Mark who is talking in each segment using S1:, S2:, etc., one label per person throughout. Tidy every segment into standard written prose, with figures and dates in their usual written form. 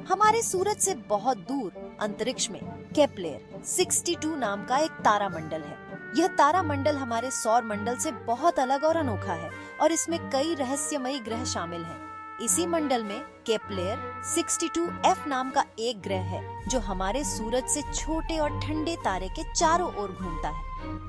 S1: हमारे सूरज से बहुत दूर अंतरिक्ष में केप्लर 62 नाम का एक तारामंडल है। यह तारामंडल हमारे सौर मंडल से बहुत अलग और अनोखा है और इसमें कई रहस्यमयी ग्रह शामिल हैं। इसी मंडल में केप्लर 62F नाम का एक ग्रह है जो हमारे सूरज से छोटे और ठंडे तारे के चारों ओर घूमता है।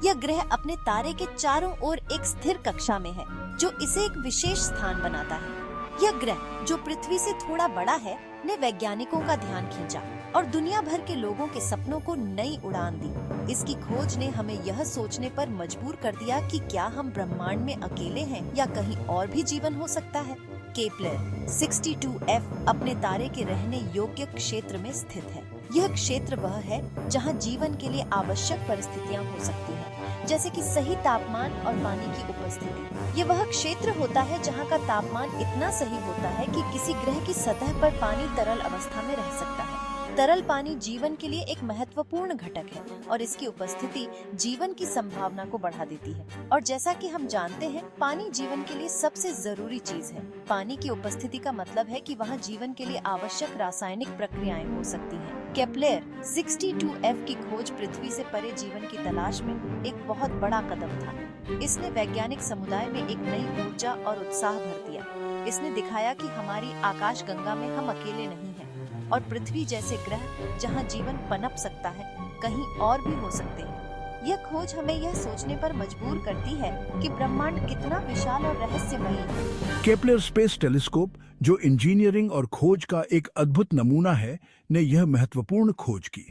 S1: यह ग्रह अपने तारे के चारों ओर एक स्थिर कक्षा में है जो इसे एक विशेष स्थान बनाता है। यह ग्रह जो पृथ्वी से थोड़ा बड़ा है ने वैज्ञानिकों का ध्यान खींचा और दुनिया भर के लोगों के सपनों को नई उड़ान दी। इसकी खोज ने हमें यह सोचने पर मजबूर कर दिया कि क्या हम ब्रह्मांड में अकेले हैं या कहीं और भी जीवन हो सकता है। केप्लर 62F अपने तारे के रहने योग्य क्षेत्र में स्थित है। यह क्षेत्र वह है जहां जीवन के लिए आवश्यक परिस्थितियां हो सकती हैं, जैसे कि सही तापमान और पानी की उपस्थिति। ये वह क्षेत्र होता है जहां का तापमान इतना सही होता है कि किसी ग्रह की सतह पर पानी तरल अवस्था में रह सकता है। तरल पानी जीवन के लिए एक महत्वपूर्ण घटक है और इसकी उपस्थिति जीवन की संभावना को बढ़ा देती है। और जैसा कि हम जानते हैं, पानी जीवन के लिए सबसे जरूरी चीज है। पानी की उपस्थिति का मतलब है कि वहाँ जीवन के लिए आवश्यक रासायनिक प्रक्रियाएं हो सकती हैं। केप्लर 62F की खोज पृथ्वी से परे जीवन की तलाश में एक बहुत बड़ा कदम था। इसने वैज्ञानिक समुदाय में एक नई ऊर्जा और उत्साह भर दिया। इसने दिखाया कि हमारी आकाश गंगा में हम अकेले नहीं हैं और पृथ्वी जैसे ग्रह जहां जीवन पनप सकता है कहीं और भी हो सकते हैं। यह खोज हमें यह सोचने पर मजबूर करती है कि ब्रह्मांड कितना विशाल और रहस्यमयी है।
S2: केप्लर स्पेस टेलीस्कोप, जो इंजीनियरिंग और खोज का एक अद्भुत नमूना है, ने यह महत्वपूर्ण खोज की।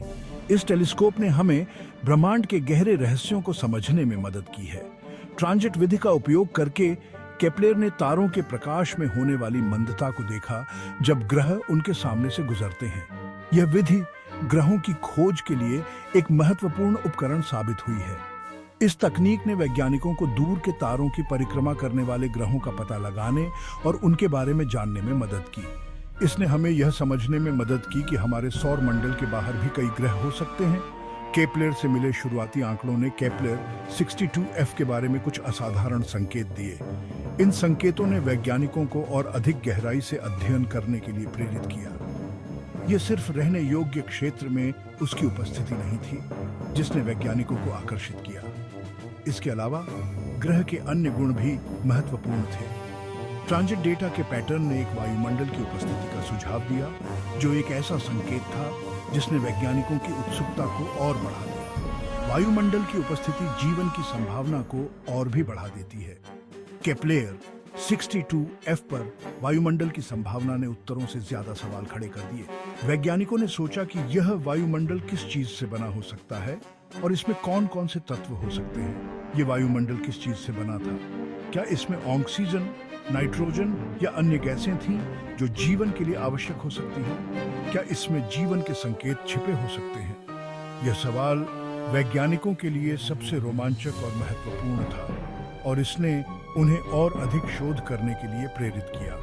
S2: इस टेलीस्कोप ने हमें ब्रह्मांड के गहरे रहस्यों को समझने में मदद की है। ट्रांजिट विधि का उपयोग करके केप्लर ने तारों के प्रकाश में होने वाली मंदता को देखा जब ग्रह उनके सामने से गुजरते हैं। यह विधि ग्रहों की खोज के लिए एक महत्वपूर्ण उपकरण साबित हुई है। इस तकनीक ने वैज्ञानिकों को दूर के तारों की परिक्रमा करने वाले ग्रहों का पता लगाने और उनके बारे में जानने में मदद की। इसने हमें यह समझने में मदद की कि हमारे सौर मंडल के बाहर भी कई ग्रह हो सकते हैं। केप्लर से मिले शुरुआती आंकड़ों ने केप्लर 62F के बारे में कुछ असाधारण संकेत दिए। इन संकेतों ने वैज्ञानिकों को और अधिक गहराई से अध्ययन करने के लिए प्रेरित किया। यह सिर्फ रहने योग्य क्षेत्र में उसकी उपस्थिति नहीं थी जिसने वैज्ञानिकों को आकर्षित किया। इसके अलावा ग्रह के अन्य गुण भी महत्वपूर्ण थे। ट्रांजिट डेटा के पैटर्न ने एक वायुमंडल की उपस्थिति का सुझाव दिया, जो एक ऐसा संकेत था जिसने वैज्ञानिकों की उत्सुकता को और बढ़ा दिया। वायुमंडल की उपस्थिति जीवन की संभावना को और भी बढ़ा देती है। केप्लर 62F पर वायुमंडल की संभावना ने उत्तरों से ज्यादा सवाल खड़े कर दिए। वैज्ञानिकों ने सोचा कि यह वायुमंडल किस चीज से बना हो सकता है और इसमें कौन कौन से तत्व हो सकते हैं। ये वायुमंडल किस चीज से बना था? क्या इसमें ऑक्सीजन, नाइट्रोजन या अन्य गैसें थीं जो जीवन के लिए आवश्यक हो सकती हैं? क्या इसमें जीवन के संकेत छिपे हो सकते हैं? यह सवाल वैज्ञानिकों के लिए सबसे रोमांचक और महत्वपूर्ण था और इसने उन्हें और अधिक शोध करने के लिए प्रेरित किया।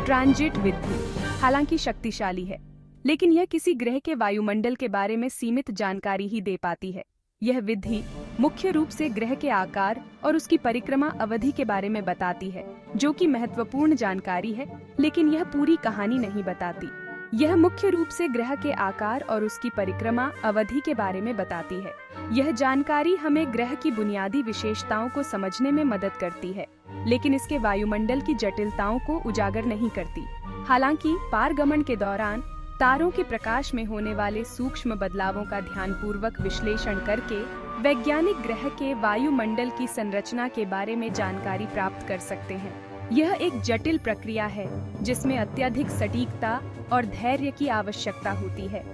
S3: ट्रांजिट विधि हालांकि शक्तिशाली है, लेकिन यह किसी ग्रह के वायुमंडल के बारे में सीमित जानकारी ही दे पाती है। यह विधि मुख्य रूप से ग्रह के आकार और उसकी परिक्रमा अवधि के बारे में बताती है, जो कि महत्वपूर्ण जानकारी है, लेकिन यह पूरी कहानी नहीं बताती। यह मुख्य रूप से ग्रह के आकार और उसकी परिक्रमा अवधि के बारे में बताती है। यह जानकारी हमें ग्रह की बुनियादी विशेषताओं को समझने में मदद करती है, लेकिन इसके वायुमंडल की जटिलताओं को उजागर नहीं करती। हालांकि पारगमन के दौरान तारों के प्रकाश में होने वाले सूक्ष्म बदलावों का ध्यानपूर्वक विश्लेषण करके वैज्ञानिक ग्रह के वायुमंडल की संरचना के बारे में जानकारी प्राप्त कर सकते हैं। यह एक जटिल प्रक्रिया है जिसमें अत्यधिक सटीकता और धैर्य की आवश्यकता होती है।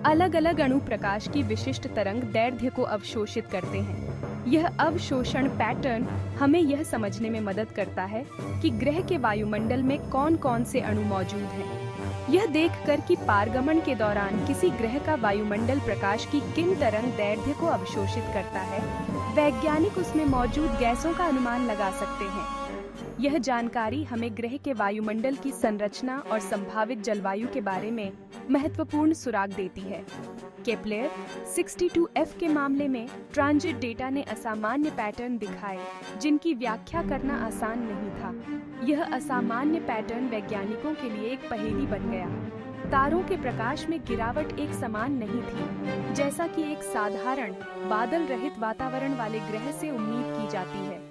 S3: अलग अलग अणु प्रकाश की विशिष्ट तरंग दैर्ध्य को अवशोषित करते हैं। यह अवशोषण पैटर्न हमें यह समझने में मदद करता है कि ग्रह के वायुमंडल में कौन कौन से अणु मौजूद हैं। यह देखकर कि पारगमन के दौरान किसी ग्रह का वायुमंडल प्रकाश की किन तरंग दैर्ध्य को अवशोषित करता है, वैज्ञानिक उसमें मौजूद गैसों का अनुमान लगा सकते हैं। यह जानकारी हमें ग्रह के वायुमंडल की संरचना और संभावित जलवायु के बारे में महत्वपूर्ण सुराग देती है। केप्लर 62F के मामले में ट्रांजिट डेटा ने असामान्य पैटर्न दिखाए जिनकी व्याख्या करना आसान नहीं था। यह असामान्य पैटर्न वैज्ञानिकों के लिए एक पहेली बन गया। तारों के प्रकाश में गिरावट एक समान नहीं थी, जैसा कि एक साधारण बादल रहित वातावरण वाले ग्रह से उम्मीद की जाती है।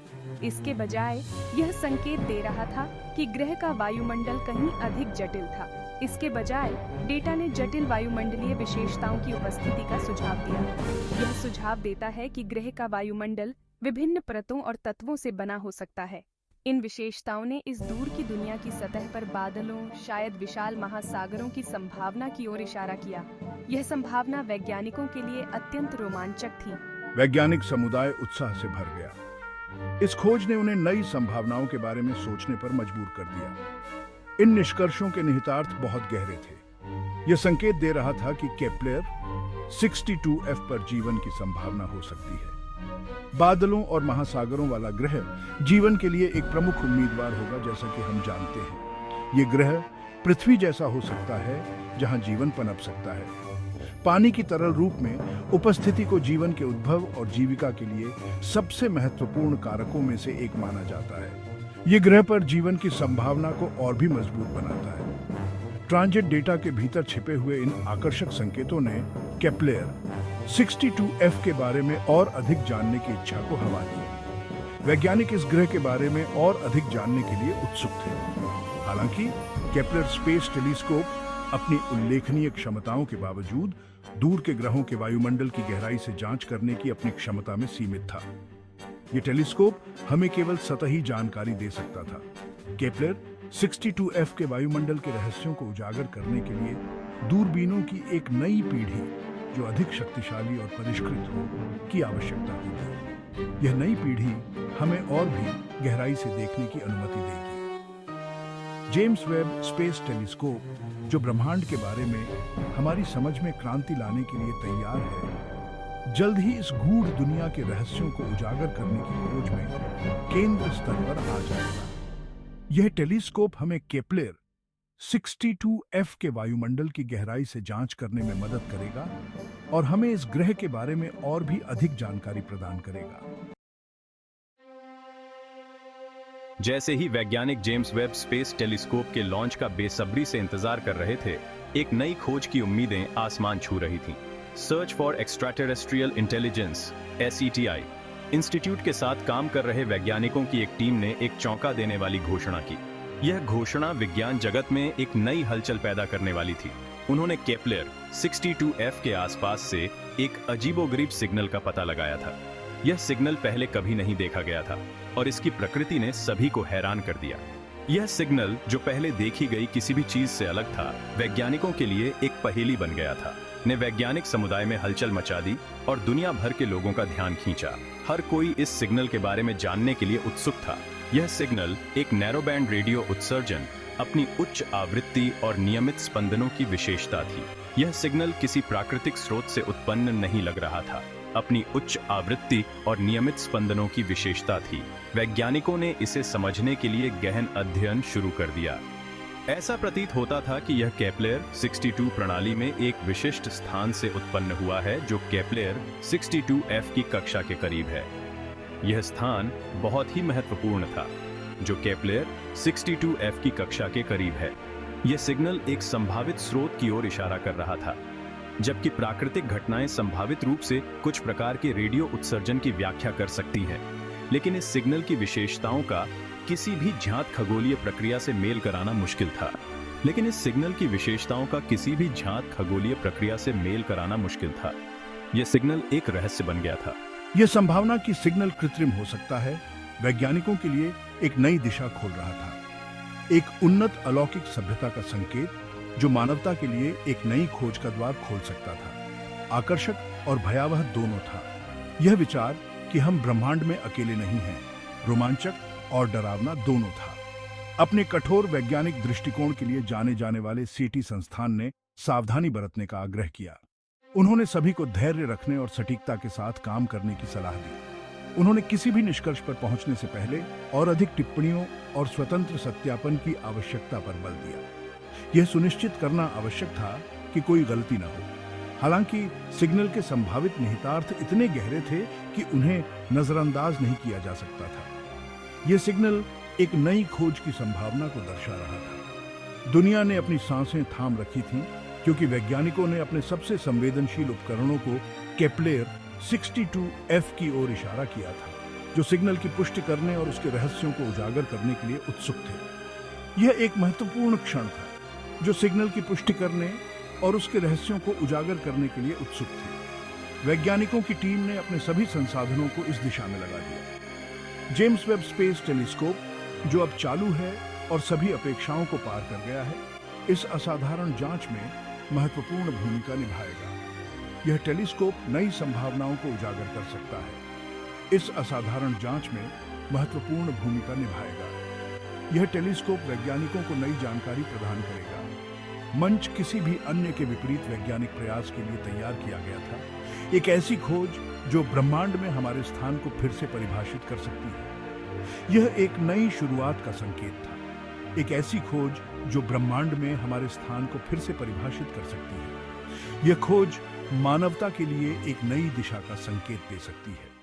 S3: इसके बजाय यह संकेत दे रहा था कि ग्रह का वायुमंडल कहीं अधिक जटिल था। इसके बजाय डेटा ने जटिल वायुमंडलीय विशेषताओं की उपस्थिति का सुझाव दिया। यह सुझाव देता है कि ग्रह का वायुमंडल विभिन्न परतों और तत्वों से बना हो सकता है। इन विशेषताओं ने इस दूर की दुनिया की सतह पर बादलों, शायद विशाल महासागरों की संभावना की ओर इशारा किया। यह संभावना वैज्ञानिकों के लिए अत्यंत रोमांचक थी।
S2: वैज्ञानिक समुदाय उत्साह से भर गया। इस खोज ने उन्हें नई संभावनाओं के बारे में सोचने पर मजबूर कर दिया। इन निष्कर्षों के निहितार्थ बहुत गहरे थे। यह संकेत दे रहा था कि केप्लर 62F पर जीवन की संभावना हो सकती है। बादलों और महासागरों वाला ग्रह जीवन के लिए एक प्रमुख उम्मीदवार होगा। जैसा कि हम जानते हैं, यह ग्रह पृथ्वी जैसा हो सकता है जहां जीवन पनप सकता है। पानी की तरल रूप में उपस्थिति को जीवन के उद्भव और जीविका के लिए सबसे महत्वपूर्ण कारकों में से एक माना जाता है। यह ग्रह पर जीवन की संभावना को और भी मजबूत बनाता है। ट्रांजिट डेटा के भीतर छिपे हुए इन आकर्षक संकेतों ने केप्लर 62F के बारे में और अधिक जानने की इच्छा को हवा दी। वैज्ञानिक इस ग्रह के बारे में और अधिक जानने के लिए उत्सुक थे। हालांकि केप्लर स्पेस टेलीस्कोप अपनी उल्लेखनीय क्षमताओं के बावजूद दूर के ग्रहों के वायुमंडल की गहराई से जांच करने की अपनी क्षमता में सीमित था। यह टेलीस्कोप हमें केवल सतही जानकारी दे सकता था। केप्लर 62F के वायुमंडल के रहस्यों को उजागर करने के लिए दूरबीनों की एक नई पीढ़ी जो अधिक शक्तिशाली और परिष्कृत हो की आवश्यकता होगी। यह नई पीढ़ी हमें और भी गहराई से देखने की अनुमति देगी। जेम्स वेब स्पेस टेलीस्कोप, जो ब्रह्मांड के बारे में हमारी समझ में क्रांति लाने के लिए तैयार है, जल्द ही इस गूढ़ दुनिया के रहस्यों को उजागर करने की खोज में केंद्र स्तर पर आ जाएगा। यह टेलीस्कोप हमें केप्लर 62F के वायुमंडल की गहराई से जांच करने में मदद करेगा और हमें इस ग्रह के बारे में और भी अधिक जानकारी प्रदान करेगा।
S4: जैसे ही वैज्ञानिक जेम्स वेब स्पेस टेलीस्कोप के लॉन्च का बेसब्री से इंतजार कर रहे थे, एक नई खोज की उम्मीदें आसमान छू रही थीं। Search for extraterrestrial intelligence (SETI) institute के साथ काम कर रहे वैज्ञानिकों की एक टीम ने एक चौंका देने वाली घोषणा की। यह घोषणा विज्ञान जगत में एक नई हलचल पैदा करने वाली थी। उन्होंने केप्लर 62F के आसपास से एक अजीबोगरीब सिग्नल का पता लगाया था। यह सिग्नल पहले कभी नहीं देखा गया था और इसकी प्रकृति ने सभी को हैरान कर दिया। यह सिग्नल, जो पहले देखी गई किसी भी चीज से अलग था, वैज्ञानिकों के लिए एक पहेली बन गया था। ने वैज्ञानिक समुदाय में हलचल मचा दी और दुनिया भर के लोगों का ध्यान खींचा। हर कोई इस सिग्नल के बारे में जानने के लिए उत्सुक था। यह सिग्नल एक नैरो बैंड रेडियो उत्सर्जन, अपनी उच्च आवृत्ति और नियमित स्पंदनों की विशेषता थी। यह सिग्नल किसी प्राकृतिक स्रोत से उत्पन्न नहीं लग रहा था, अपनी उच्च आवृत्ति और नियमित स्पंदनों की विशेषता थी। वैज्ञानिकों ने इसे समझने के लिए गहन अध्ययन शुरू कर दिया। ऐसा प्रतीत होता था कि यह केप्लर 62 प्रणाली में एक विशिष्ट स्थान से उत्पन्न हुआ है, जो केप्लर 62F की कक्षा के करीब है। यह स्थान बहुत ही महत्वपूर्ण था, जो केप्लर 62F की कक्षा के करीब है। यह सिग्नल एक संभावित स्रोत की ओर इशारा कर रहा था। जबकि प्राकृतिक घटनाएं संभावित रूप से कुछ प्रकार के रेडियो उत्सर्जन की व्याख्या कर सकती हैं, लेकिन इस सिग्नल की विशेषताओं का किसी भी ज्ञात खगोलीय प्रक्रिया से मेल कराना मुश्किल था। यह सिग्नल एक रहस्य बन गया था।
S2: यह संभावना कि सिग्नल कृत्रिम हो सकता है, वैज्ञानिकों के लिए एक नई दिशा खोल रहा था। एक उन्नत अलौकिक सभ्यता का संकेत, जो मानवता के लिए एक नई खोज का द्वार खोल सकता था। आकर्षक और भयावह दोनों था। यह विचार कि हम ब्रह्मांड में अकेले नहीं हैं, रोमांचक और डरावना दोनों था। अपने कठोर वैज्ञानिक दृष्टिकोण के लिए जाने जाने वाले सीटी संस्थान ने सावधानी बरतने का आग्रह किया। उन्होंने सभी को धैर्य रखने और सटीकता के साथ काम करने की सलाह दी। उन्होंने किसी भी निष्कर्ष पर पहुंचने से पहले और अधिक टिप्पणियों और स्वतंत्र सत्यापन की आवश्यकता पर बल दिया। यह सुनिश्चित करना आवश्यक था कि कोई गलती न हो। हालांकि सिग्नल के संभावित निहितार्थ इतने गहरे थे कि उन्हें नजरअंदाज नहीं किया जा सकता था। यह सिग्नल एक नई खोज की संभावना को दर्शा रहा था। दुनिया ने अपनी सांसें थाम रखी थीं, क्योंकि वैज्ञानिकों ने अपने सबसे संवेदनशील उपकरणों को केप्लर 62F की ओर इशारा किया था, जो सिग्नल की पुष्टि करने और उसके रहस्यों को उजागर करने के लिए उत्सुक थे। यह एक महत्वपूर्ण क्षण था, जो सिग्नल की पुष्टि करने और उसके रहस्यों को उजागर करने के लिए उत्सुक थे। वैज्ञानिकों की टीम ने अपने सभी संसाधनों को इस दिशा में लगा दिया। जेम्स वेब स्पेस टेलीस्कोप, जो अब चालू है और सभी अपेक्षाओं को पार कर गया है, इस असाधारण जांच में महत्वपूर्ण भूमिका निभाएगा। यह टेलीस्कोप नई संभावनाओं को उजागर कर सकता है। इस असाधारण जांच में महत्वपूर्ण भूमिका निभाएगा। यह टेलीस्कोप वैज्ञानिकों को नई जानकारी प्रदान करेगा। मंच किसी भी अन्य के विपरीत वैज्ञानिक प्रयास के लिए तैयार किया गया था। एक ऐसी खोज जो ब्रह्मांड में हमारे स्थान को फिर से परिभाषित कर सकती है। यह एक नई शुरुआत का संकेत था। एक ऐसी खोज जो ब्रह्मांड में हमारे स्थान को फिर से परिभाषित कर सकती है। यह खोज मानवता के लिए एक नई दिशा का संकेत दे सकती है।